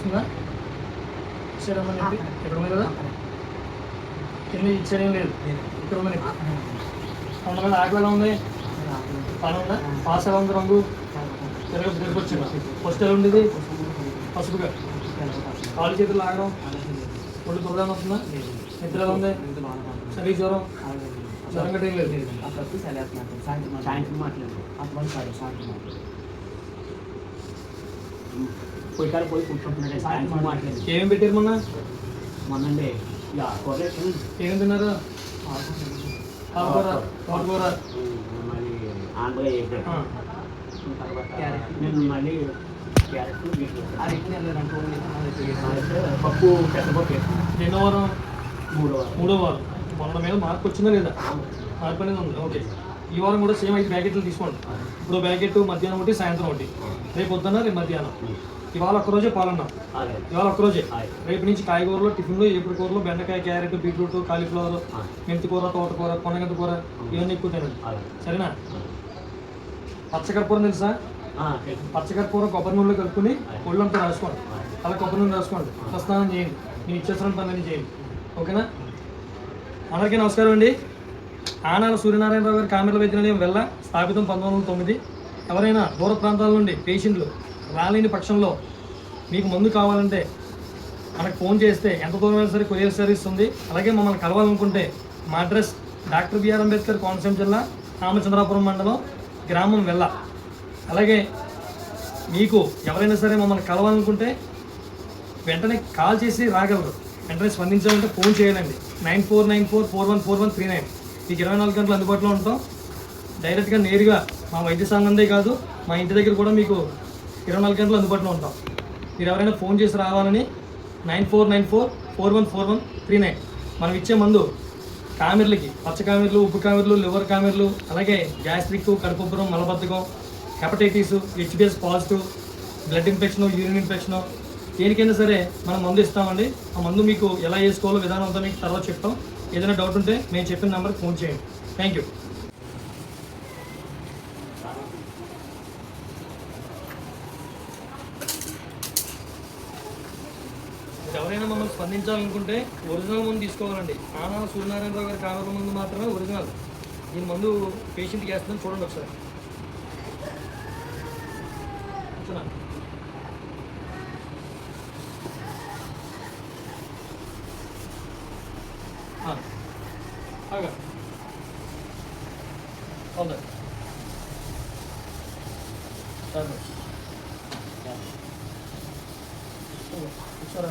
వస్తుందా? ఇచ్చారమ్మని చెప్పి ఇక్కడ ఉంది కదా, కింద ఇచ్చారేం లేదు, ఇక్కడ ఉందని అందులో ఆకు ఎలా ఉంది, పని ఉందా, పాస్ ఎలా ఉంది, రంగు తిరగొచ్చిందా, ఫస్ట్ ఎలా ఉండేది పసుపుగా, కాళ్ళు చేతులు లాగడం, ఒళ్ళు దురదం వస్తుందా, నిద్ర ఎలా ఉంది, సరే జ్వరం జ్వరం గట్ట ఏం లేదు, సాయంత్రం మాట్లాడు అప్పుడు సాయంత్రం పోయికారు పోయి కూర్చుంటున్నాడే సాయంత్రం మాట్లాడు. ఏమేమి పెట్టారు మొన్నండి ఏమేమి తిన్నారు? ఆకుకూర, తోటకూర, మళ్ళీ ఆంధ్ర నేను మళ్ళీ పప్పు పెద్దపప్పు ఎన్నో వారం? మూడో వారం. మొన్న మీద మార్పు వచ్చిందా లేదా? మార్పు అనేది ఉంది. ఓకే, ఈ వారం కూడా సేమ్ 5 ప్యాకెట్లు తీసుకోండి. ఇప్పుడు ప్యాకెట్ మధ్యాహ్నం ఒకటి, సాయంత్రం ఒకటి, రేపు పొద్దున్న, రేపు మధ్యాహ్నం. ఇవాళ ఒక్కరోజే పాలన్నాం, ఇవాళ ఒక్కరోజే. రేపు నుంచి కాయగూరలు, టిఫిన్లు, ఎప్పుడు కూరలు, బెండకాయ, క్యారెట్, బీట్రూట్, కాలీఫ్లవర్, మెంతి కూర, తోటకూర, పొన్నగంత కూర, ఇవన్నీ ఎక్కువ తినండి, సరేనా? పచ్చకర్పూరం తెలుసా? పచ్చకర్పూరం కొబ్బరి నూనెలో కలుపుకొని ఒళ్ళంతా రాసుకోండి, అలా కొబ్బరి నూనె రాసుకోండి, స్నానం చేయండి, నేను ఇచ్చేసిన పనులన్నీ చేయండి, ఓకేనా? అందరికీ నమస్కారం అండి. ఆనాల సూర్యనారాయణరావు గారి కామెర్ల వైద్యాలయం వెళ్ళ స్థాపితం 1909. ఎవరైనా దూర ప్రాంతాల నుండి పేషెంట్లు రాలేని పక్షంలో మీకు మందు కావాలంటే మనకు ఫోన్ చేస్తే ఎంత దూరమైనా సరే కొరియర్ సర్వీస్ ఉంది. అలాగే మమ్మల్ని కలవాలనుకుంటే మా address doctor BR Ambedkar Konaseema జిల్లా, రామచంద్రాపురం మండలం, గ్రామం వెళ్ళ. అలాగే మీకు ఎవరైనా సరే మమ్మల్ని కలవాలనుకుంటే వెంటనే కాల్ చేసి రాగలరు, వెంటనే స్పందించాలంటే ఫోన్ చేయాలండి. 9494414139. మీకు 24 గంటలు అందుబాటులో ఉంటాం. డైరెక్ట్గా నేరుగా మా వైద్య సంబంధే కాదు, మా ఇంటి దగ్గర కూడా మీకు 24 గంటలు అందుబాటులో ఉంటాం. మీరు ఎవరైనా ఫోన్ చేసి రావాలని 9494414139. మనం ఇచ్చే మందు కామెర్లకి, పచ్చ కామెర్లు, ఉప్పు కామెర్లు, లివర్ కామెర్లు, అలాగే గ్యాస్ట్రిక్, కడుపుబ్బరం, మలబద్ధకం, hepatitis, HBS positive, blood infection, urine infection, దేనికైనా సరే మనం మందు ఇస్తామండి. ఆ మందు మీకు ఎలా వేసుకోవాలో విధానం అంతా మీకు తర్వాత చెప్తాం. ఏదైనా డౌట్ ఉంటే మేము చెప్పిన నెంబర్కి ఫోన్ చేయండి. Thank you. ఎవరైనా మమ్మల్ని స్పందించాలనుకుంటే ఒరిజినల్ మందు తీసుకోవాలండి. ఆనాల సూర్యనారాయణరావు గారి కామెర్ల మందు మాత్రమే ఒరిజినల్. దీని మందు పేషెంట్కి వేస్తుందని చూడండి ఒకసారి. సరే